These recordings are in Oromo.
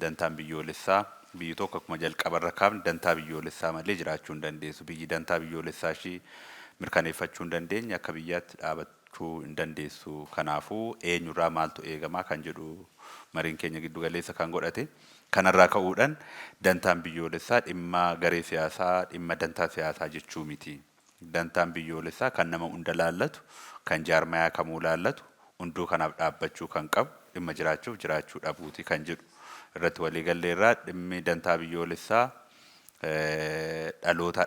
dantaan biyyoolessaa biyyi tokko akkuma jalqabarra kaafne dantaa biyyoolessaa malee jiraachuu hin dandeessu. Biyyi dantaa biyyoolessaa ishii mirkaneeffachuu hin dandeenye akka biyyaatti dhaabachuu hin dandeessu. Kanaafuu eenyurraa maaltu eegamaa kan jedhu mariin keenya giddu galeessa kan godhate. Kanarraa ka'uudhaan dantaan biyyoolessaa dhimma garee siyaasaa dhimma dantaa siyaasaa jechuu miti. Dantaan biyyoolessaa kan nama hunda laallatu, kan jaarmayaa kamuu laallatu, hunduu kanaaf dhaabbachuu kan qabu, dhimma jiraachuuf jiraachuu dhabuuti kan jedhu irratti waliigalleerraa dhimmi dantaa biyyoolessaa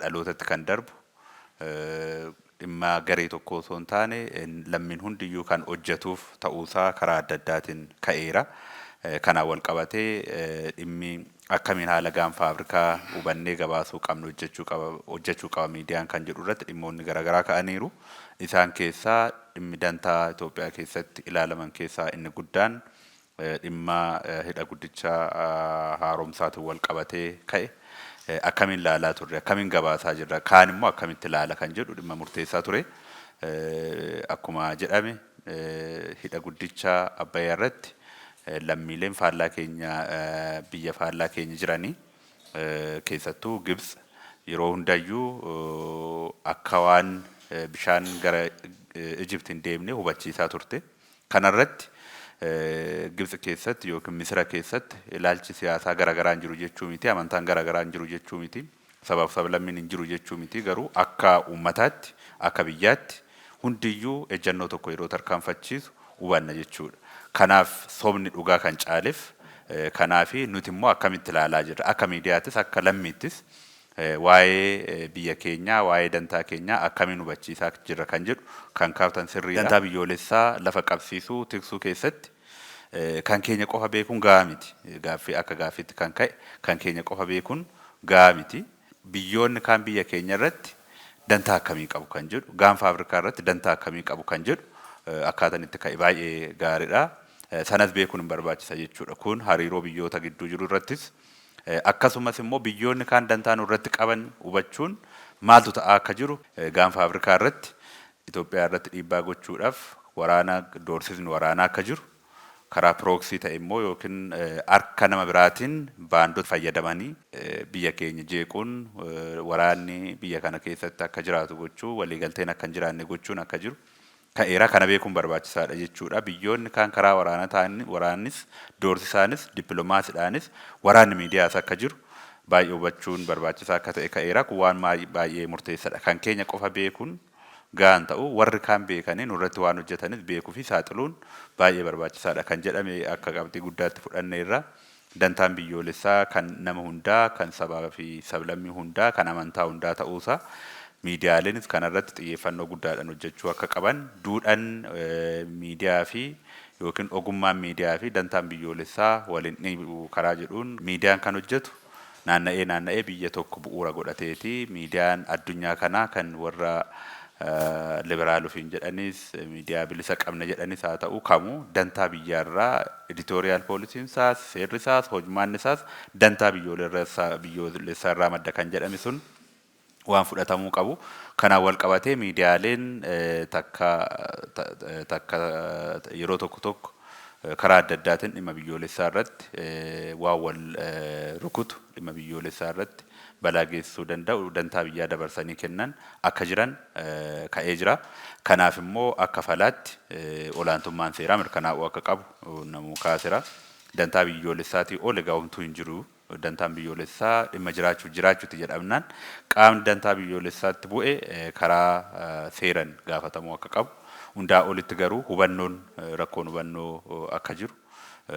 dhalootatti kan darbu dhimma garee tokko osoo hin taane lammiin hundiyyuu kan hojjetuuf ta'uusaa karaa adda addaatiin ka'eera. Kanaan wal qabatee dhimmi akkamiin haala gaanfa Afrikaa hubannee gabaasuu qabnu hojjechuu qaba miidiyaan kan jedhu irratti dhimmoonni garaagaraa ka'aniiru. Isaan keessaa dhimmi dantaa Itoophiyaa keessatti ilaalaman keessaa inni guddaan dhimma hidha guddicha haaromsaatiin wal qabatee ka'e. Akkamiin ilaalaa turre, akkamiin gabaasaa jirra, kaan immoo akkamitti ilaala kan jedhu dhimma murteessaa ture. Akkuma jedhame hidha guddicha Abbayyaa irratti lammiileen faallaa keenya biyya faallaa keenya jiranii keessattuu Gibs yeroo hundayyuu akka waan bishaan gara Ijiptiin deemnee hubachiisaa turte. Kanarratti Gibs keessatti yookiin Misira keessatti ilaalchi siyaasaa garaagaraan jiru jechuu miti, amantaan garaagaraan jiru jechuu miti, sabaaf sablammiin hin jiru jechuu miti, garuu akka uummataatti akka biyyaatti hundiyyuu ejjennoo tokko yeroo tarkaanfachiisu hubanna jechuudha. Kanaaf sobni dhugaa kan caaleef kanaafi nuti immoo akkamitti ilaalaa jirra akka miidiyaattis akka lammiittis waa'ee biyya keenyaa waa'ee dantaa keenyaa akkamiin hubachiisaa jirra kan jedhu kan kaaftan sirriidha. Dantaa biyyoolessaa lafa qabsiisuu tiksuu keessatti kan keenya qofa beekuun gahaa miti. Gaaffii akka gaaffiitti kan ka'e kan keenya qofa beekuun gahaa miti. Biyyoonni kaan biyya keenya irratti dantaa akkamii qabu kan jedhu gaanfa Afrikaa irratti dantaa akkamii qabu kan jedhu akkaataan itti ka'e baay'ee gaariidha. Sanas beekuun hin barbaachisa jechuudha. Kun hariiroo biyyoota gidduu jiru irrattis akkasumas immoo biyyoonni kaan dantaa irratti qaban hubachuun maaltu ta'aa akka jiru gaanfa Afrikaa irratti Itoophiyaa irratti dhiibbaa gochuudhaaf doorsisni waraanaa akka jiru karaa pirooksii ta'e immoo yookiin harka nama biraatiin baandota fayyadamanii biyya keenya jeequun waraanni biyya kana keessatti akka jiraatu gochuu waliigalteen akka hin jiraanne gochuun akka jiru. Ka'eera kana beekuun barbaachisaadha jechuudha. Biyyoonni kaan karaa waraanaa ta'anii waraannis doorsisaanis dippiloomaasiidhaanis waraanni miidiyaas akka jiru baay'ee hubachuun barbaachisaa akka ta'e ka'eera. Kun waan baay'ee murteessaadha. Kan keenya qofa beekuun gahaan ta'u warri kaan beekanii nurratti waan hojjetanis beekuu fi saaxiluun baay'ee barbaachisaadha kan jedhame akka qabxii guddaatti fudhanneerra. Dantaan biyyoolessaa kan nama hundaa, kan sabaa fi sablammii hundaa, kan amantaa hundaa ta'uusaa miidiyaaleenis kanarratti xiyyeeffannoo guddaadhaan hojjechuu akka qaban duudhaan miidiyaa fi yookiin ogummaan miidiyaa fi dantaan biyyoolessaa waliin dhiibu karaa jedhuun miidiyaan kan hojjetu naanna'ee biyya tokko bu'uura godhateeti. Miidiyaan addunyaa kanaa kan warra liberaalufiin jedhanis miidiyaa bilisa qabna jedhanis haa ta'u kamuu dantaa biyyaarraa editoriyaal poolisiin isaas seerri isaas hojmaan isaas dantaa biyyoolessaa irraa madda kan jedhame sun waan fudhatamuu qabu. Kanaan wal qabatee miidiyaaleen takka yeroo tokko karaa adda addaatiin dhimma biyyoolessaa irratti waan wal rukutu dhimma biyyoolessaa irratti balaa geessisuu danda'u dantaa biyyaa dabarsanii kennan akka jiran ka'ee jira. Kanaaf immoo akka falaatti olaantummaan seeraa mirkanaa'uu akka qabu namuu kaaseera. Dantaa biyyoolessaatii ol egaa homtuu hin jiru. Dantaan biyyoolessaa dhimma jiraachuutti jedhamnaan qaamni dantaa biyyoolessaatti bu'e karaa seeran gaafatamuu akka qabu. Hundaa olitti garuu rakkoon hubannoo akka jiru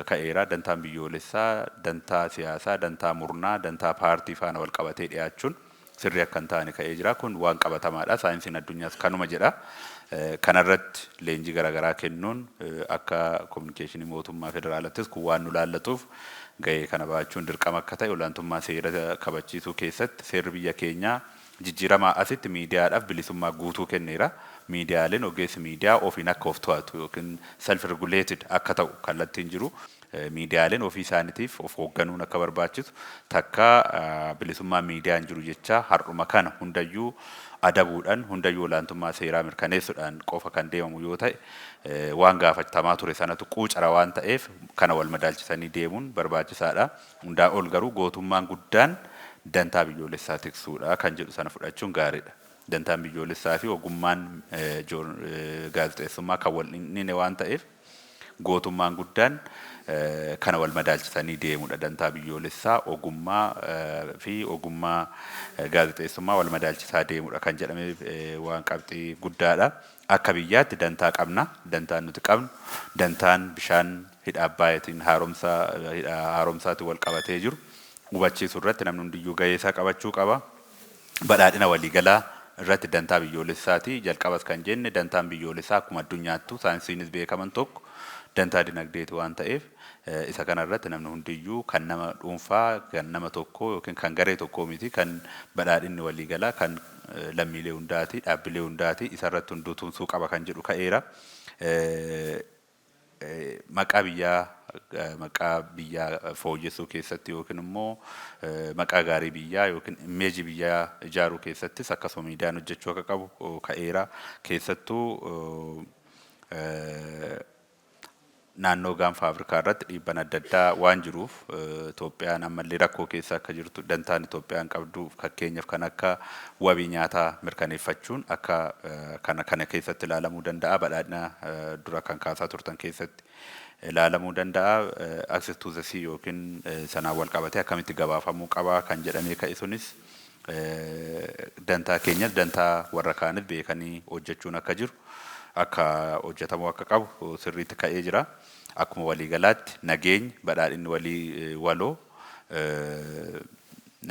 ka'eera. Dantaan biyyoolessaa, dantaa siyaasaa, dantaa murnaa, dantaa paartii faana wal qabatee dhiyaachuun sirrii akka hin taane ka'ee jira. Kun waan qabatamaadha. Saayinsiin addunyaas kanuma jedha. Kanarratti leenjii garaagaraa kennuun akka kominikeeshinii mootummaa federaalattis kun waan nu laallatuuf gahee kana baachuun dirqama akka ta'e olaantummaa seera kabachiisuu keessatti seerri biyya keenyaa jijjiiramaa asitti miidiyaadhaaf bilisummaa guutuu kenneera. Miidiyaaleen ogeessi miidiyaa ofiin akka of to'atu yookiin self regulated akka ta'u kallattiin jiru. Miidiyaaleen ofii isaaniitiif of hoogganuun akka barbaachisu takka bilisummaa miidiyaan jiru jecha har'uma kana hundayyuu adabuudhaan hundayyuu olaantummaa seeraa mirkaneessuudhaan qofa kan deemamu yoo ta'e waan gaafatamaa ture sanatu quucara waan ta'eef kana wal madaalchisanii deemuun barbaachisaadha. Hundaa ol garuu gootummaan guddaan dantaa biyyoolessaa tiksuudha kan jedhu sana fudhachuun gaariidha. Dantaan biyyoolessaa fi ogummaan gaazexeessummaa kan wal inni waan ta'eef gootummaan guddaan kana wal madaalchisanii deemuudha. Dantaa biyyoolessaa ogummaa fi ogummaa gaazexeessummaa wal madaalchisaa deemuudha kan jedhame waan qabxii guddaadha. Akka biyyaatti dantaa qabna. Dantaan nuti qabnu dantaan bishaan hidha Abbaayitiin haaromsaatiin wal qabatee jiru hubachiisuu irratti namni hundiyyuu gahee isaa qabachuu qaba. Badhaadhina waliigalaa irratti dantaa biyyoolessaati. Jalqabas kan jenne dantaan biyyoolessaa akkuma addunyaattu saayinsiinis beekaman tokko dantaa dinagdeeti waan ta'eef isa kana irratti namni hundiyyuu kan nama dhuunfaa kan nama tokko yookiin kan garee tokkoo miti kan badhaadhinni waliigalaa kan lammiilee hundaati dhaabbilee hundaati isa irratti hunduu tumsuu qaba kan jedhu ka'eera. Maqaa biyyaa fooyyessuu keessatti yookiin immoo maqaa gaarii biyyaa yookiin imeejii biyyaa ijaaruu keessattis akkasuma miidiyaan hojjechuu akka qabu ka'eera. Keessattuu naannoo gaanfa Afrikaa irratti dhiibbaan adda addaa waan jiruuf Itoophiyaan ammallee rakkoo keessa akka jirtu dantaan Itoophiyaan qabdu fakkeenyaaf kan akka wabii nyaataa mirkaneeffachuun akka kana keessatti ilaalamuu danda'a. Badhaadhina dura kan kaasaa turtan keessatti ilaalamuu danda'a. Access to the sea yookiin sanaan wal qabatee akkamitti gabaafamuu qaba kan jedhamee ka'e sunis dantaa keenyas dantaa warra kaanis beekanii hojjechuun akka jiru akka hojjetamuu akka qabu sirriitti ka'ee jira. Akkuma waliigalaatti nageenyi badhaadhinni waloo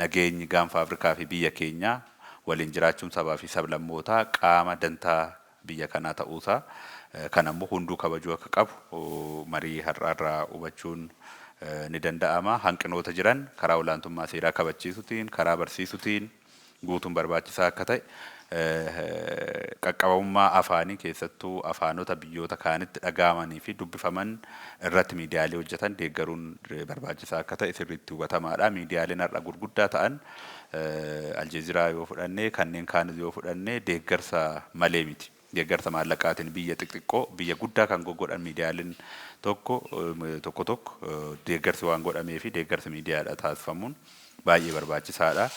nageenyi gaanfa Afrikaa fi biyya keenyaa waliin jiraachuun sabaa fi sablammootaa qaama dantaa biyya kanaa ta'uusaa kan ammoo hunduu kabajuu akka qabu marii har'aarraa hubachuun ni danda'ama. Hanqinoota jiran karaa olaantummaa seeraa kabachiisuutiin karaa barsiisuutiin guutuun barbaachisaa akka ta'e qaqqabummaa afaanii keessattuu afaanota biyyoota kaanitti dhaga'amanii fi dubbifaman irratti miidiyaalee hojjetan deeggaruun barbaachisaa akka ta'e sirriitti hubatamaadha. Miidiyaaleen har'a gurguddaa ta'an Aljeeziraa yoo fudhanne kanneen kaanis yoo fudhanne deeggarsa malee miti. Deeggarsa maallaqaatiin biyya xixiqqoo biyya guddaa kan goggodhan miidiyaaleen tokko deeggarsi waan godhamee fi deeggarsi miidiyaadha taasifamuun baay'ee barbaachisaadha.